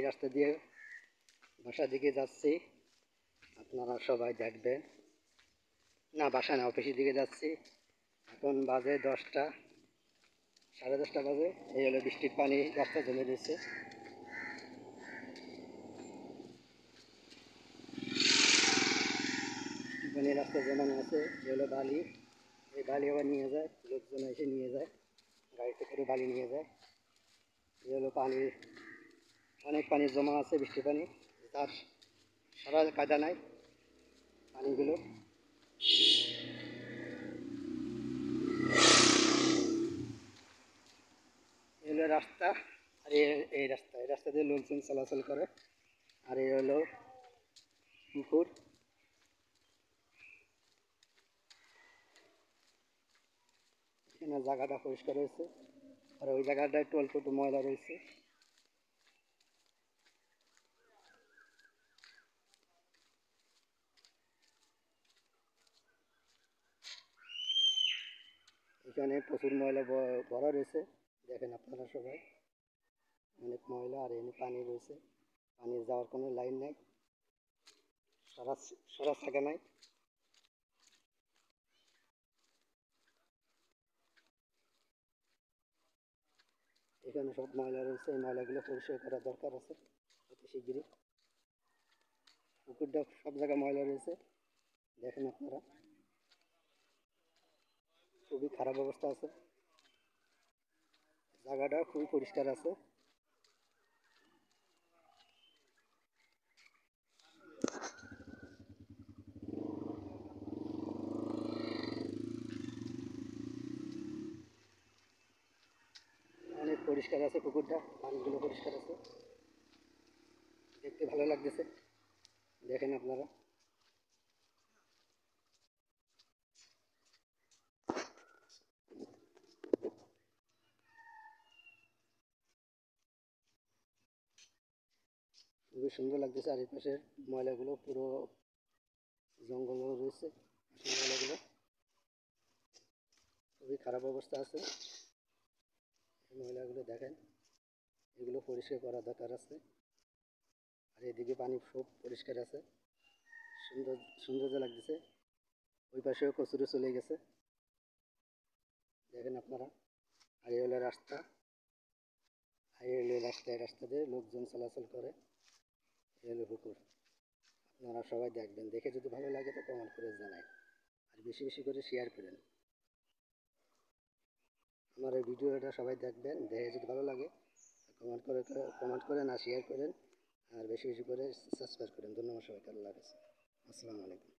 রাস্তা দিয়ে বাসার দিকে যাচ্ছি, আপনারা সবাই দেখবেন। না, বাসা না, অফিসের দিকে যাচ্ছি। এখন বাজে 10টা, 10:30 বাজে। এই হলো বৃষ্টির পানি রাস্তা জমে দিয়েছে। পানি রাস্তা জমানো আছে। এই হলো বালি, এই বালি আবার নিয়ে যায়, লোকজন এসে নিয়ে যায়, গাড়িতে করে বালি নিয়ে যায়। এই হলো পানি, অনেক পানি জমা আছে, বৃষ্টির পানি, তার সরার কায়দা নাই পানিগুলো। এই হলো রাস্তা, আর এই রাস্তা দিয়ে লোকজন চলাচল করে। আর এই হলো পুকুর। এখানে জায়গাটা পরিষ্কার হয়েছে, আর ওই জায়গাটা একটু অল্প একটু ময়লা রয়েছে। এখানে প্রচুর ময়লা ভরা রয়েছে, দেখেন আপনারা সবাই, অনেক ময়লা। আর এখানে পানি রয়েছে, পানি যাওয়ার কোনো লাইন নাই, সরাস থাকে নাই। এখানে সব ময়লা রয়েছে, এই ময়লাগুলো পরিষ্কার করা দরকার আছে অতি শিগগিরই। পুকুরটা সব জায়গায় ময়লা রয়েছে, দেখেন আপনারা, খুবই খারাপ অবস্থা আছে। জায়গাটা খুবই পরিষ্কার আছে। অনেক পরিষ্কার আছে পুকুরটা, পানিগুলো পরিষ্কার আছে, দেখতে ভালো লাগতেছে, দেখেন আপনারা। খুবই সুন্দর লাগতেছে। আর এই পাশের ময়লাগুলো পুরো জঙ্গল রয়েছে, ময়লাগুলো খুবই খারাপ অবস্থা আছে। এই ময়লাগুলো দেখেন, এগুলো পরিষ্কার করা দরকার আছে। আর এদিকে পানি খুব পরিষ্কার আছে, সুন্দর সৌন্দর্য লাগতেছে। ওই পাশেও কচুরি চলে গেছে, দেখেন আপনারা। আর এই হলো রাস্তা, আর এই হলো রাস্তায়, রাস্তা দিয়ে লোকজন চলাচল করে। এই হলো পুকুর। আপনারা সবাই দেখবেন, দেখে যদি ভালো লাগে তো কমেন্ট করে জানাই, আর বেশি বেশি করে শেয়ার করেন। আমার এই ভিডিওটা সবাই দেখবেন, দেখে যদি ভালো লাগে কমেন্ট করেন আর শেয়ার করেন, আর বেশি বেশি করে সাবস্ক্রাইব করেন। ধন্যবাদ সবাইকে, আল্লাহ হাফেজ, আসসালামু আলাইকুম।